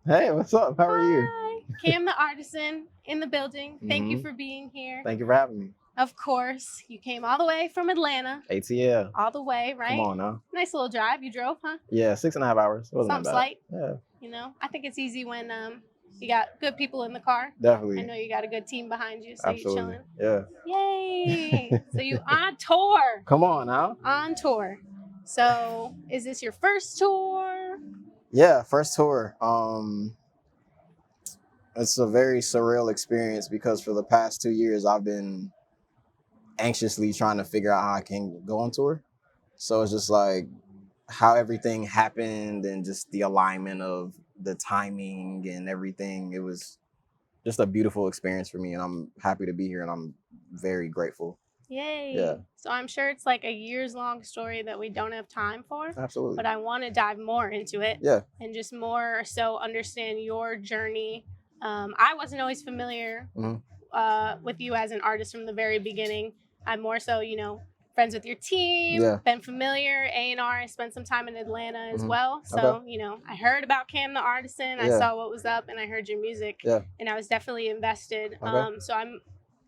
Hey, what's up? How are you? Hi, Cam the Artisan in the building. Thank you hmm for being here. Thank you for having me. Of course, you came all the way from Atlanta, ATL. all the way, Come right? on now. Nice little drive. You drove, huh? Yeah, 6.5 hours. It wasn't Something that slight, bad. Yeah, I think it's easy when you got good people in the car. I definitely. know you got a good team behind you, so you Absolutely. chilling. Yeah. Yay! So you on tour? Come on now. On tour. So is this your first tour? Yeah, first tour. It's a very surreal experience because for the past 2 years I've been anxiously trying to figure out how I can go on tour. So it's just like how everything happened and just the alignment of the timing and everything. It was just a beautiful experience for me, and I'm happy to be here, and I'm very grateful. Yeah, Yay. So I'm sure it's like a years long story that we don't have time for, absolutely. but I want to dive more into it Yeah. and just more so understand your journey. I wasn't always familiar hmm with you as an artist from the very beginning. I'm more so, friends with your team, Yeah. been familiar, A&R. I spent some time in Atlanta as well. Okay. So, I heard about Cam the Artisan. I Yeah. saw what was up and I heard your music Yeah. and I was definitely invested. Okay. So I'm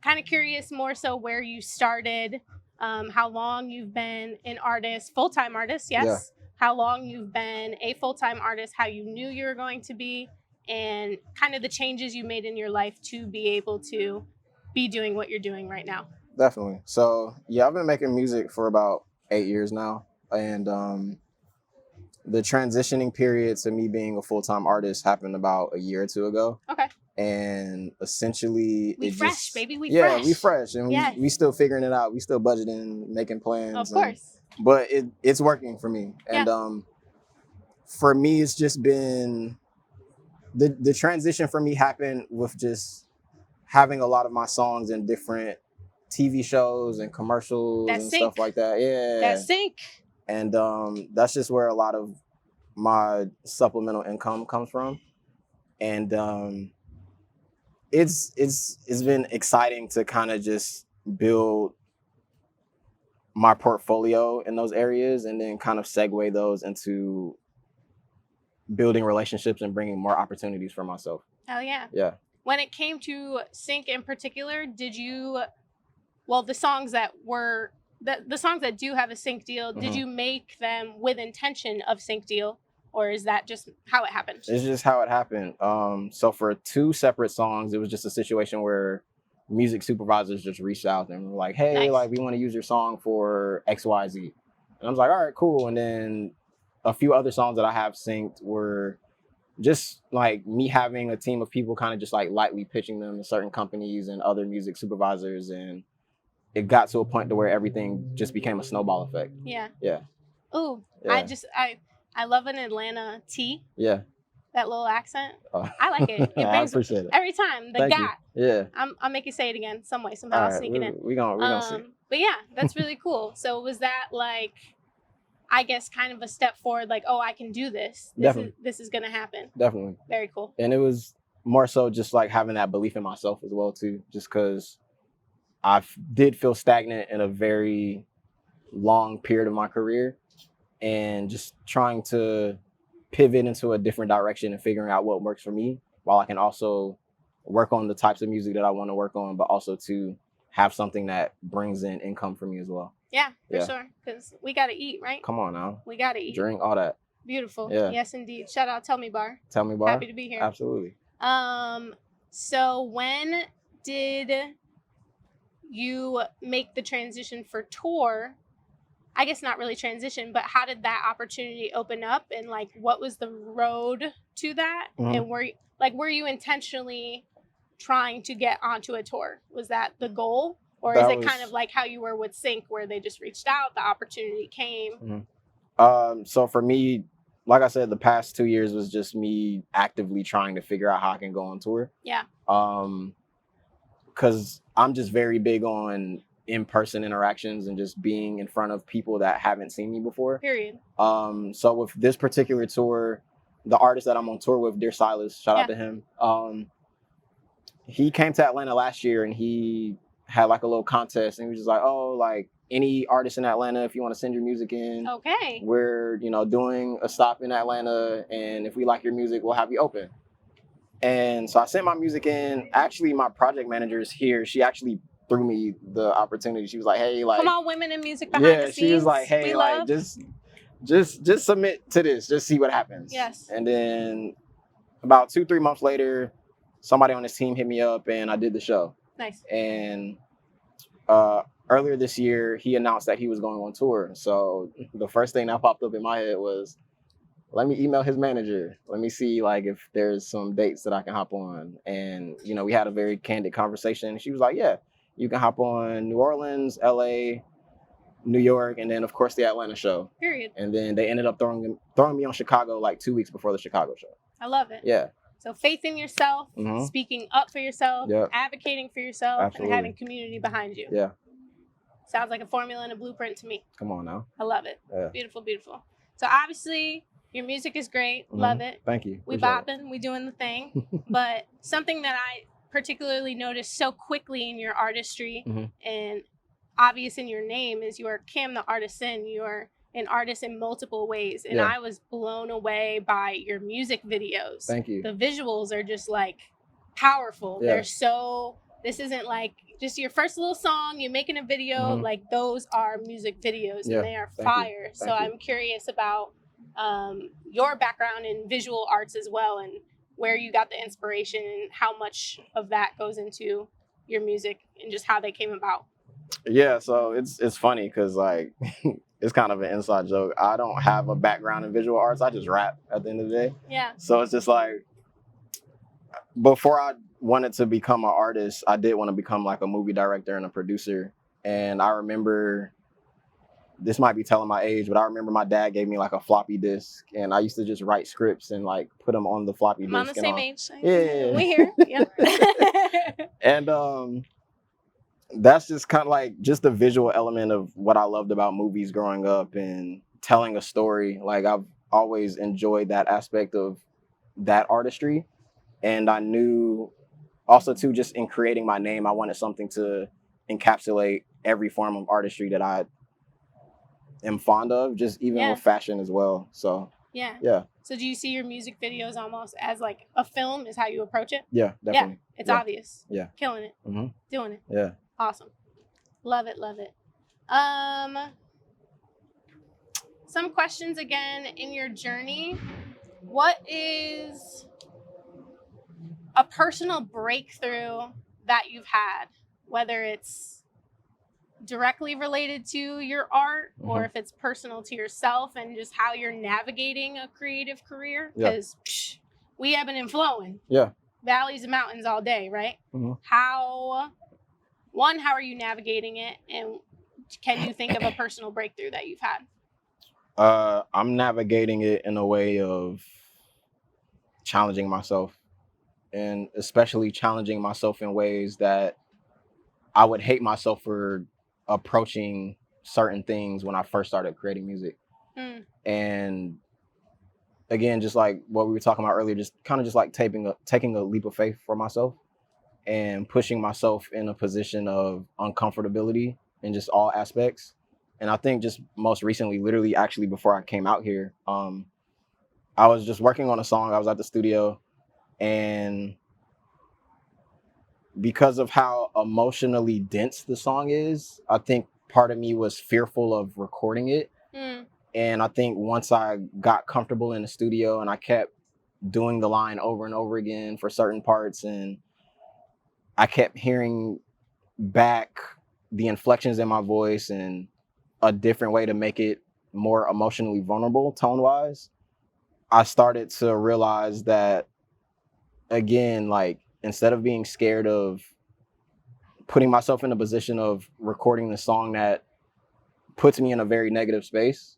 kind of curious more so where you started, how long you've been an artist, full-time artist, yes. Yeah. How long you've been a full-time artist, how you knew you were going to be, and kind of the changes you made in your life to be able to be doing what you're doing right now. Definitely. So yeah, I've been making music for about 8 years now, and the transitioning period to me being a full-time artist happened about a year or two ago. Okay. And essentially We it fresh, just baby. We yeah fresh. we fresh, and Yes. we still figuring it out. We still budgeting, making Of plans, course. but it's working for me. And Yeah. for me it's just been the transition for me happened with just having a lot of my songs in different TV shows and commercials That and sync. stuff like that. Yeah. That sync. And that's just where a lot of my supplemental income comes from. And it's been exciting to kind of just build my portfolio in those areas and then kind of segue those into building relationships and bringing more opportunities for myself. Oh yeah. Yeah. When it came to sync in particular, did you the songs that were the songs that do have a sync deal, did you make them with intention of sync deal, or is that just how it happened? It's just how it happened. So for 2 separate songs, it was just a situation where music supervisors just reached out and were like, "Hey, Nice. like we want to use your song for XYZ." And I was like, "All right, cool." And then a few other songs that I have synced were just like me having a team of people kind of just like lightly pitching them to certain companies and other music supervisors, and it got to a point to where everything just became a snowball effect. Yeah. Yeah. Ooh, Yeah. I love an Atlanta T. Yeah. That little accent. I like it. It I brings appreciate it. every time the Thank got. you. Yeah. I'll make you say it again some way, somehow. All I'll right. sneak it in. We gonna see. But yeah, that's really cool. So was that like, I guess, kind of a step forward, like, oh, I can do this. This is gonna happen. Definitely. Very cool. And it was more so just like having that belief in myself as well too, just because I did feel stagnant in a very long period of my career, and just trying to pivot into a different direction and figuring out what works for me, while I can also work on the types of music that I want to work on, but also to have something that brings in income for me as well. Yeah, for sure. Because we got to eat, right? Come on now. We got to eat. Drink, all that. Beautiful. Yeah. Yes, indeed. Shout out Tell Me Bar. Tell Me Bar. Happy to be here. Absolutely. So when did you make the transition for tour? I guess not really transition, but how did that opportunity open up, and like what was the road to that? And were you intentionally trying to get onto a tour? Was that the goal? Or is it kind of like how you were with Sync, where they just reached out, the opportunity came? So for me, like I said, the past 2 years was just me actively trying to figure out how I can go on tour. Yeah. Because I'm just very big on in-person interactions and just being in front of people that haven't seen me before. Period. So with this particular tour, the artist that I'm on tour with, Dear Silas, shout out to him. He came to Atlanta last year and he had like a little contest, and he was just like, "Oh, like any artist in Atlanta, if you want to send your music in, okay, we're doing a stop in Atlanta, and if we like your music, we'll have you open." And so I sent my music in. Actually, my project manager is here. She actually threw me the opportunity. She was like, "Hey, like, Come on, women in music behind the scenes. She was like, we "Hey, like, love. just submit to this. Just see what happens." Yes. And then about 2-3 months later, somebody on this team hit me up, and I did the show. Nice. And earlier this year, he announced that he was going on tour. So the first thing that popped up in my head was, let me email his manager. Let me see like if there's some dates that I can hop on. And you know, we had a very candid conversation. She was like, "Yeah, you can hop on New Orleans, LA, New York, and then of course the Atlanta show." Period. And then they ended up throwing me on Chicago like 2 weeks before the Chicago show. I love it. Yeah. So faith in yourself, speaking up for yourself, advocating for yourself, Absolutely. and having community behind you. Yeah. Sounds like a formula and a blueprint to me. Come on now. I love it. Yeah. Beautiful, beautiful. So obviously your music is great. Love it. Thank you. We bopping, we doing the thing. But something that I particularly noticed so quickly in your artistry and obvious in your name is you are Cam the Artisan. You are an artist in multiple ways. And I was blown away by your music videos. Thank you. The visuals are just like powerful. Yeah. They're so, this isn't like just your first little song, you're making a video. Like those are music videos and they are fire. So I'm curious about your background in visual arts as well, and where you got the inspiration and how much of that goes into your music and just how they came about. Yeah, so it's funny because like it's kind of an inside joke. I don't have a background in visual arts. I just rap at the end of the day. Yeah. So it's just like before I wanted to become an artist, I did want to become like a movie director and a producer. And I remember, this might be telling my age, but I remember my dad gave me like a floppy disk, and I used to just write scripts and like put them on the floppy disk. I'm on the same age. Yeah. We here. Yeah. And that's just kind of like just the visual element of what I loved about movies growing up and telling a story. Like I've always enjoyed that aspect of that artistry. And I knew also too, just in creating my name, I wanted something to encapsulate every form of artistry that I am fond of, just even with fashion as well. So yeah. So do you see your music videos almost as like a film is how you approach it? Yeah, definitely. Yeah, it's obvious. Yeah. Killing it. Doing it. Yeah. Awesome. Love it, love it. Some questions again in your journey. What is a personal breakthrough that you've had, whether it's directly related to your art or if it's personal to yourself and just how you're navigating a creative career? Because we ebbing and flowing. Yeah. Valleys and mountains all day, right? How are you navigating it? And can you think of a personal breakthrough that you've had? I'm navigating it in a way of challenging myself, and especially challenging myself in ways that I would hate myself for approaching certain things when I first started creating music. And again, just like what we were talking about earlier, just kind of just like taking a leap of faith for myself and pushing myself in a position of uncomfortability in just all aspects. And I think just most recently, literally actually before I came out here, I was just working on a song. I was at the studio, and because of how emotionally dense the song is, I think part of me was fearful of recording it. And I think once I got comfortable in the studio and I kept doing the line over and over again for certain parts, and I kept hearing back the inflections in my voice and a different way to make it more emotionally vulnerable tone-wise, I started to realize that, again, like, instead of being scared of putting myself in a position of recording the song that puts me in a very negative space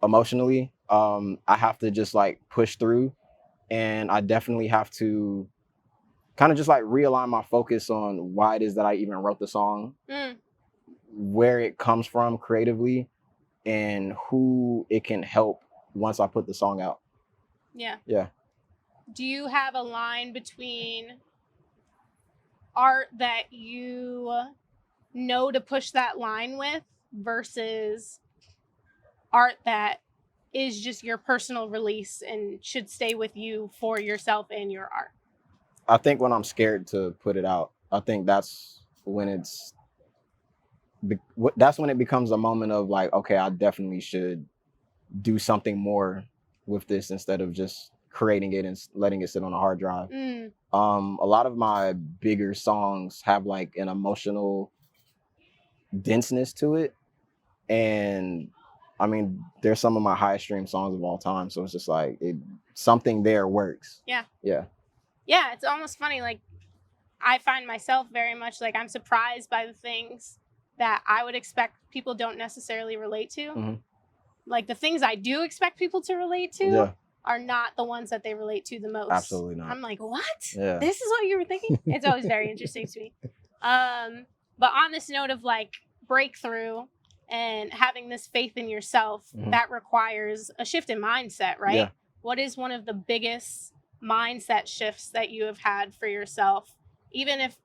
emotionally, I have to just like push through, and I definitely have to kind of just like realign my focus on why it is that I even wrote the song, where it comes from creatively, and who it can help once I put the song out. Yeah. Do you have a line between art that you know to push that line with versus art that is just your personal release and should stay with you for yourself and your art? I think when I'm scared to put it out, I think that's when that's when it becomes a moment of like, okay, I definitely should do something more with this instead of just creating it and letting it sit on a hard drive. Mm, A lot of my bigger songs have like an emotional denseness to it, and I mean, they're some of my highest streamed songs of all time. So it's just like something there works. yeah. Yeah. Yeah, it's almost funny. Like, I find myself very much like I'm surprised by the things that I would expect people don't necessarily relate to. Mm-hmm. Like, the things I do expect people to relate to Yeah. are not the ones that they relate to the most. Absolutely not. I'm like, what? Yeah. This is what you were thinking? It's always very interesting to me. But on this note of like breakthrough and having this faith in yourself, Mhm. that requires a shift in mindset, right? Yeah. What is one of the biggest mindset shifts that you have had for yourself, even if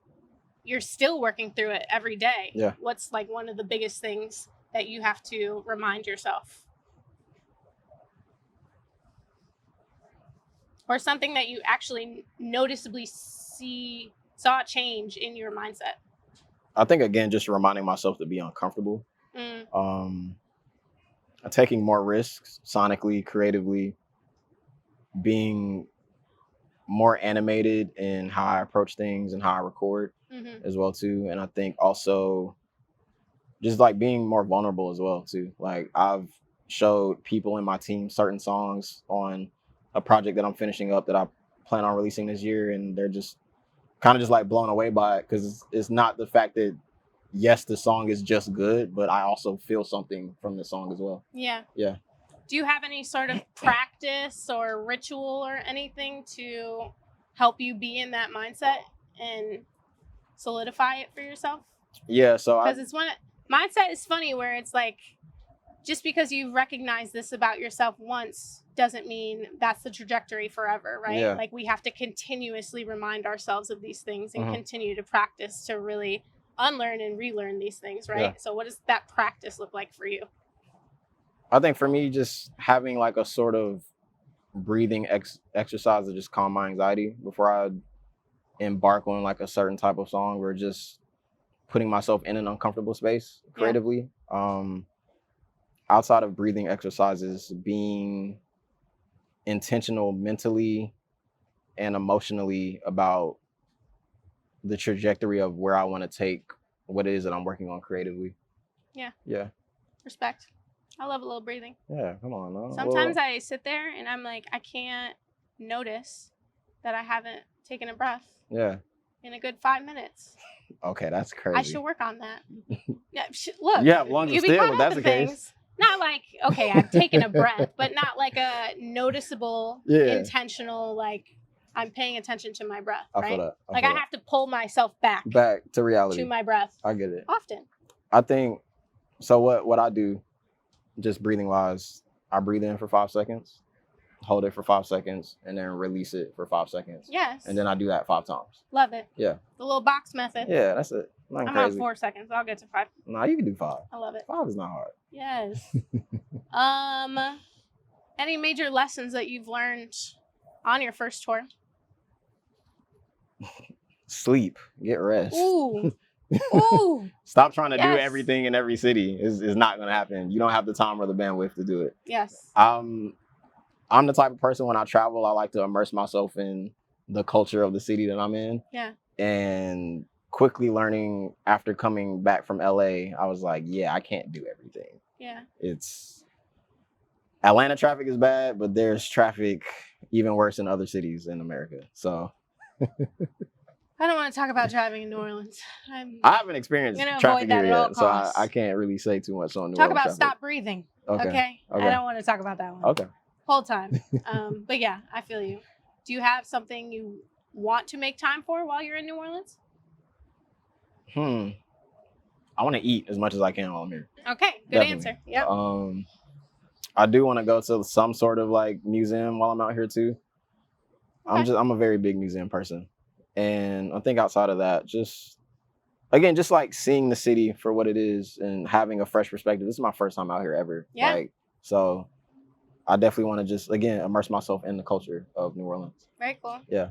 you're still working through it every day? Yeah. What's like one of the biggest things that you have to remind yourself? Or something that you actually noticeably saw change in your mindset? I think again, just reminding myself to be uncomfortable. Mm, Taking more risks sonically, creatively, being more animated in how I approach things and how I record mhm. as well too. And I think also just like being more vulnerable as well too. Like I've showed people in my team certain songs on a project that I'm finishing up that I plan on releasing this year, and they're just kind of just like blown away by it because it's not the fact that yes, the song is just good, but I also feel something from the song as well. Yeah. Yeah. Do you have any sort of practice or ritual or anything to help you be in that mindset and solidify it for yourself? Yeah. So Because it's mindset is funny where it's like, just because you recognize this about yourself once doesn't mean that's the trajectory forever, right? Yeah. Like, we have to continuously remind ourselves of these things and Mhm. continue to practice to really unlearn and relearn these things, right? Yeah. So what does that practice look like for you? I think for me, just having like a sort of breathing exercise to just calm my anxiety before I embark on like a certain type of song, or just putting myself in an uncomfortable space creatively. Outside of breathing exercises, being intentional mentally and emotionally about the trajectory of where I want to take what it is that I'm working on creatively. Yeah. Yeah. Respect. I love a little breathing. Yeah. Come on. No. Sometimes I sit there and I'm like, I can't notice that I haven't taken a breath Yeah. in a good 5 minutes. Okay, that's crazy. I should work on that. Yeah, look. Yeah, lungs you are be still, caught if up that's in the case. things. Not like, okay, I've taken a breath, but not like a noticeable, intentional, like I'm paying attention to my breath, I right? feel that. I have to pull myself back to reality. to my breath. I get it. Often. I think, so what I do, just breathing wise, I breathe in for 5 seconds, hold it for 5 seconds, and then release it for 5 seconds. Yes. And then I do that 5 times. Love it. Yeah. The little box method. Yeah, that's it. Nothing I'm crazy. on 4 seconds. I'll get to 5. Nah, you can do 5. I love it. 5 is not hard. Yes. Any major lessons that you've learned on your first tour? Sleep. Get rest. Ooh. Ooh. Stop trying to do Yes. everything in every city. It's not going to happen. You don't have the time or the bandwidth to do it. Yes. I'm the type of person, when I travel, I like to immerse myself in the culture of the city that I'm in. Yeah. And quickly learning after coming back from LA, I was like, yeah, I can't do everything. Yeah. Atlanta traffic is bad, but there's traffic even worse in other cities in America. So I don't want to talk about driving in New Orleans. I haven't experienced gonna traffic avoid that here at all yet, so costs. I can't really say too much on New Talk Orleans about traffic. stop breathing. Okay. I don't want to talk about that one. Okay. Whole time. But yeah, I feel you. Do you have something you want to make time for while you're in New Orleans? I want to eat as much as I can while I'm here. Okay, good Definitely. answer. Yep. I do want to go to some sort of like museum while I'm out here too. Okay. I'm a very big museum person. And I think outside of that, just like seeing the city for what it is and having a fresh perspective. This is my first time out here ever. Yeah. So I definitely want to just, again, immerse myself in the culture of New Orleans. Very cool. Yeah.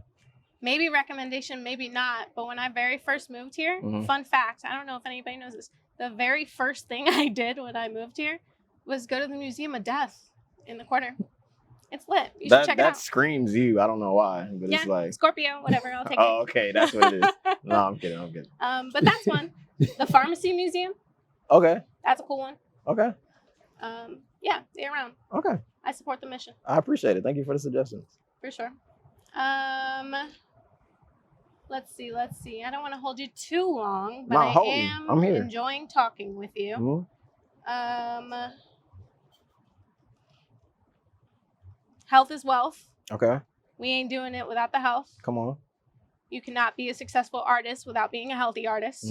maybe recommendation, maybe not. But when I very first moved here, fun fact, I don't know if anybody knows this. The very first thing I did when I moved here was go to the Museum of Death in the corner. It's lit. You should check it out. That screams you. I don't know why, but Yeah, it's like Scorpio, whatever. I'll take it. Oh, okay, that's what it is. No, I'm kidding. But that's one. The Pharmacy Museum. Okay. That's a cool one. Okay. Yeah, stay around. Okay. I support the mission. I appreciate it. Thank you for the suggestions. For sure. Let's see. I don't want to hold you too long, but I'm here. Enjoying talking with you. Health is wealth. Okay. We ain't doing it without the health. Come on. You cannot be a successful artist without being a healthy artist.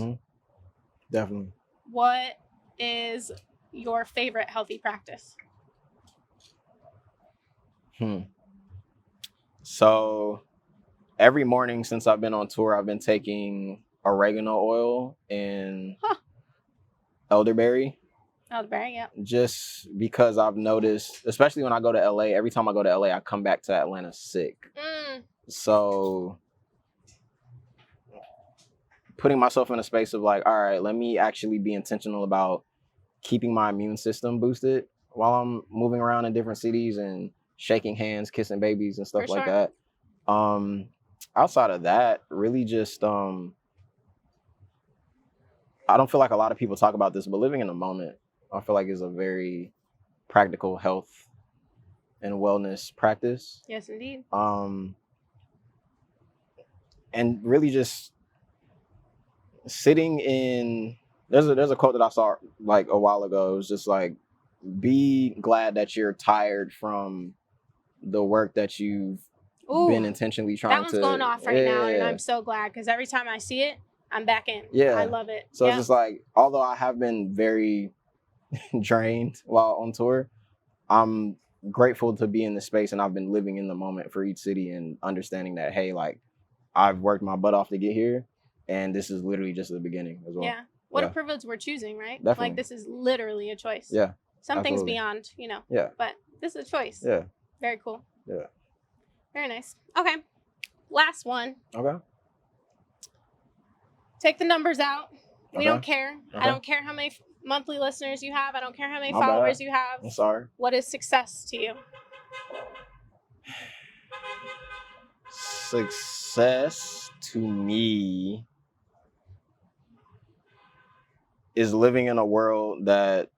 Definitely. What is your favorite healthy practice? So every morning since I've been on tour, I've been taking oregano oil and elderberry. Elderberry, yeah. Just because I've noticed, especially when I go to LA, every time I go to LA, I come back to Atlanta sick. So putting myself in a space of like, all right, let me actually be intentional about keeping my immune system boosted while I'm moving around in different cities and shaking hands, kissing babies and stuff like that. Outside of that, really just, I don't feel like a lot of people talk about this, but living in the moment, I feel like is a very practical health and wellness practice. Yes, indeed. And really just sitting in, there's a quote that I saw like a while ago. It was just like, be glad that you're tired from the work that you've been intentionally trying to. That one's going off right now, and I'm so glad because every time I see it, I'm back in. Yeah. I love it. So it's just like, although I have been very drained while on tour, I'm grateful to be in the space, and I've been living in the moment for each city and understanding that, hey, like I've worked my butt off to get here, and this is literally just the beginning as well. Yeah. What a privilege we're choosing, right? Definitely. Like this is literally a choice. Yeah. Some things beyond, Yeah. But this is a choice. Yeah. Very cool. Yeah. Very nice. Okay. Last one. Okay. Take the numbers out. We don't care. Okay. I don't care how many monthly listeners you have. I don't care how many followers you have. I'm sorry. What is success to you? Success to me is living in a world that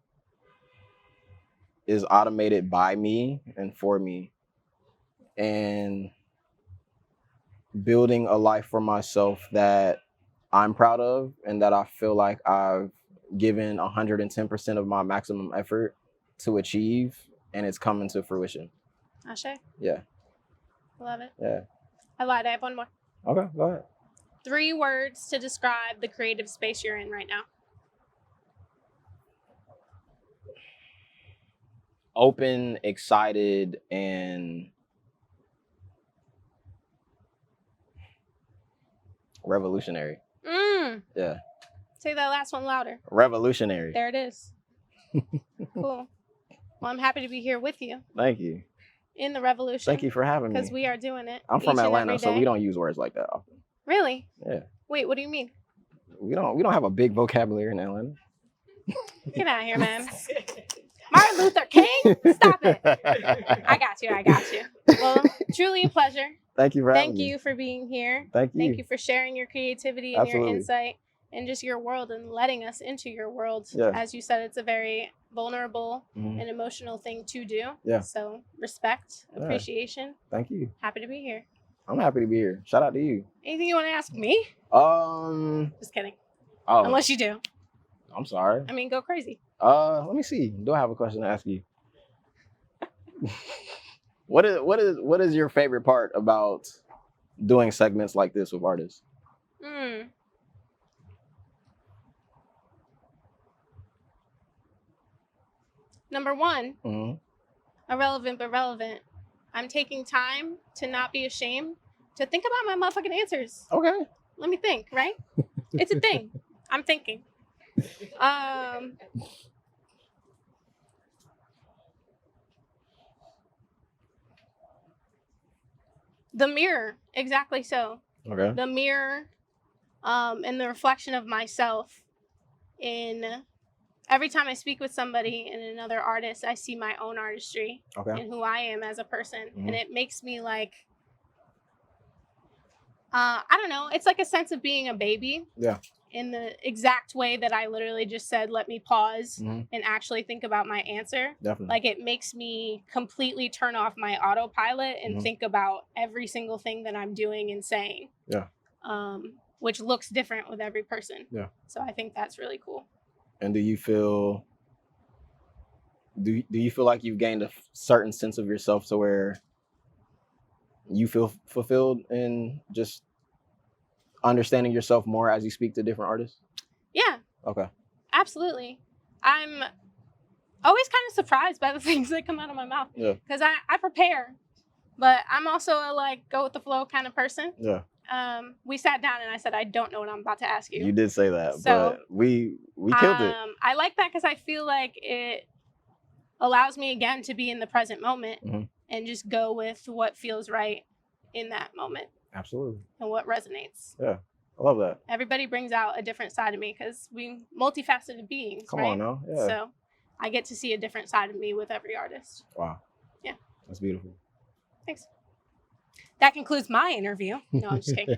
is automated by me and for me, and building a life for myself that I'm proud of and that I feel like I've given 110% of my maximum effort to achieve, and it's coming to fruition. Ashe? Yeah. Love it. Yeah. I lied. I have one more. Okay, go ahead. 3 words to describe the creative space you're in right now. Open, excited, and revolutionary. Yeah. Say that last one louder. Revolutionary. There it is. Cool. Well, I'm happy to be here with you. Thank you. In the revolution. Thank you for having me. Because we are doing it. I'm from Atlanta, so we don't use words like that often. Really? Yeah. Wait, what do you mean? We don't have a big vocabulary in Atlanta. Get out of here, man. Martin Luther King? Stop it. I got you. Well, truly a pleasure. Thank you for having me. Thank you for being here. Thank you. Thank you for sharing your creativity and your insight and just your world and letting us into your world. Yeah. As you said, it's a very vulnerable and emotional thing to do. Yeah. So respect, appreciation. Thank you. Happy to be here. I'm happy to be here. Shout out to you. Anything you want to ask me? Just kidding. Oh. Unless you do. I'm sorry. I mean, go crazy. Let me see. Do I have a question to ask you? What is your favorite part about doing segments like this with artists? Number 1, irrelevant but relevant. I'm taking time to not be ashamed to think about my motherfucking answers. Okay. Let me think, right? It's a thing. I'm thinking. The mirror, exactly so. Okay. The mirror, and the reflection of myself in every time I speak with somebody and another artist, I see my own artistry Okay. and who I am as a person. Mhm. And it makes me like, I don't know, it's like a sense of being a baby. Yeah. In the exact way that I literally just said, let me pause Mhm. and actually think about my answer. Definitely. Like, it makes me completely turn off my autopilot and Mhm. think about every single thing that I'm doing and saying. Yeah. Which looks different with every person. Yeah. So I think that's really cool. And do you feel like you've gained a certain sense of yourself to where you feel fulfilled in just understanding yourself more as you speak to different artists? Yeah, Okay. absolutely. I'm always kind of surprised by the things that come out of my mouth. Yeah. Because I prepare, but I'm also a like go with the flow kind of person. Yeah. We sat down and I said, I don't know what I'm about to ask you. You did say that, So, but we killed it. I like that because I feel like it allows me again to be in the present moment Mhm. and just go with what feels right in that moment Absolutely. and what resonates. Yeah. I love that. Everybody brings out a different side of me because we multifaceted beings. Come right? on now. Yeah. So I get to see a different side of me with every artist. Wow. Yeah. That's beautiful. Thanks. That concludes my interview. No, I'm just kidding.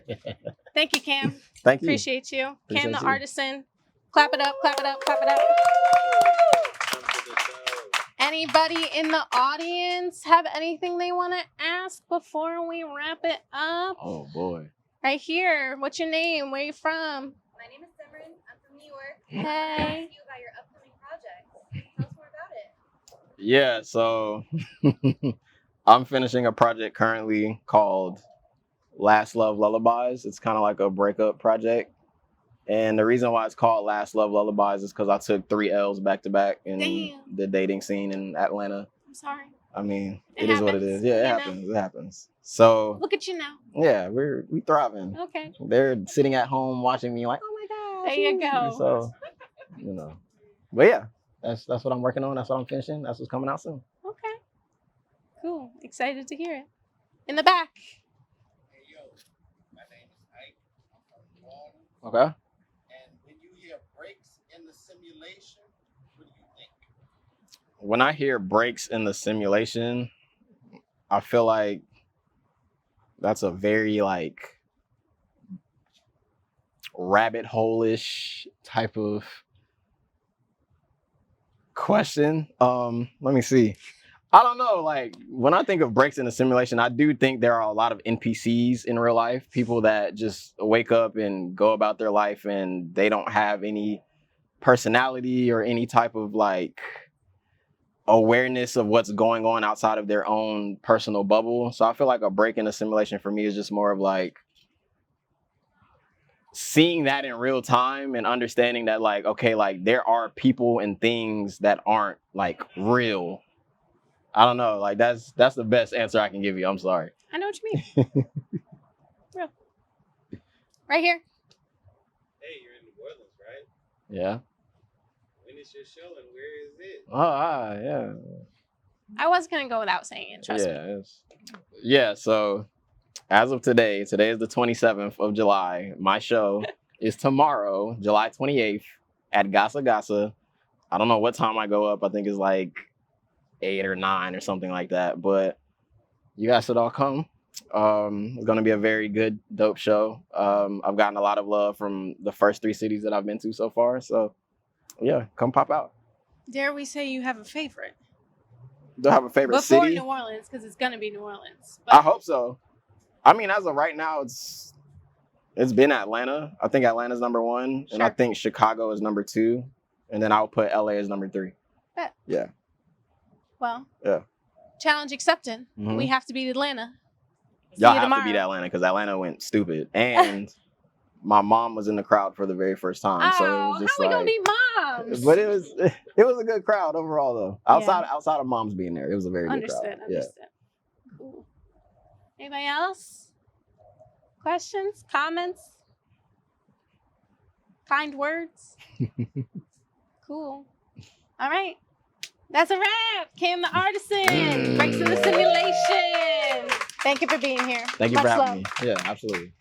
Thank you, Cam. Thank you. Appreciate you. Appreciate Cam the you. Artisan. Clap it up, clap it up, clap it up. Anybody in the audience have anything they want to ask before we wrap it up? Oh boy. Right here. What's your name? Where you from? My name is Simran. I'm from New York. Hey. I want to ask you about your upcoming project. Tell us more about it. Yeah, so I'm finishing a project currently called Last Love Lullabies. It's kind of like a breakup project. And the reason why it's called Last Love Lullabies is because I took 3 L's back to back in Damn. the dating scene in Atlanta. I'm sorry. I mean, It it is what it happens, is. Yeah, you it know. happens. It happens. So Look at you now. yeah, we thriving. Okay. They're sitting at home watching me like, oh my gosh. There you go. So, you know. But yeah, that's what I'm working on. That's what I'm finishing. That's what's coming out soon. Okay. Cool. Excited to hear it. In the back. Hey yo, my name is Ike. I'm from New Orleans. Okay. And when you hear breaks in the simulation, what do you think? When I hear breaks in the simulation, I feel like that's a very like rabbit hole-ish type of question. Let me see. I don't know. Like when I think of breaks in the simulation, I do think there are a lot of NPCs in real life, people that just wake up and go about their life and they don't have any personality or any type of like awareness of what's going on outside of their own personal bubble. So I feel like a break in the simulation for me is just more of like seeing that in real time and understanding that like, okay, like there are people and things that aren't like real. I don't know. Like that's the best answer I can give you. I'm sorry. I know what you mean. Real. Right here. Hey, you're in New Orleans, right? Yeah. When is your show and where is it? Oh, yeah. I was going to go without saying it. Trust me. Yeah. So as of today is the 27th of July. My show is tomorrow, July 28th at Gasa Gasa. I don't know what time I go up. I think it's like 8 or 9 or something like that. But you guys should all come. It's going to be a very good, dope show. I've gotten a lot of love from the first 3 cities that I've been to so far. So yeah, come pop out. Dare we say you have a favorite? Do I have a favorite Before city? New Orleans, because it's going to be New Orleans. I hope so. I mean, as of right now, it's been Atlanta. I think Atlanta's number 1, and I Sure. think Chicago is number 2, and then I'll put LA as number 3. Bet. Yeah. Well, Yeah. challenge accepted. Mhm. We have to beat Atlanta. See Y'all you have to tomorrow. beat Atlanta because Atlanta went stupid, and my mom was in the crowd for the very first time. So it Oh, was how just we gonna like, be moms? but it was a good crowd overall though. Outside of moms being there, it was a very good crowd. Understood. Cool. Anybody else? Questions? Comments? Kind words? Cool. All right. That's a wrap. Cam the Artisan. Breaks in the simulation. Thank you for being here. Thank you Much for having love. me. Yeah, absolutely.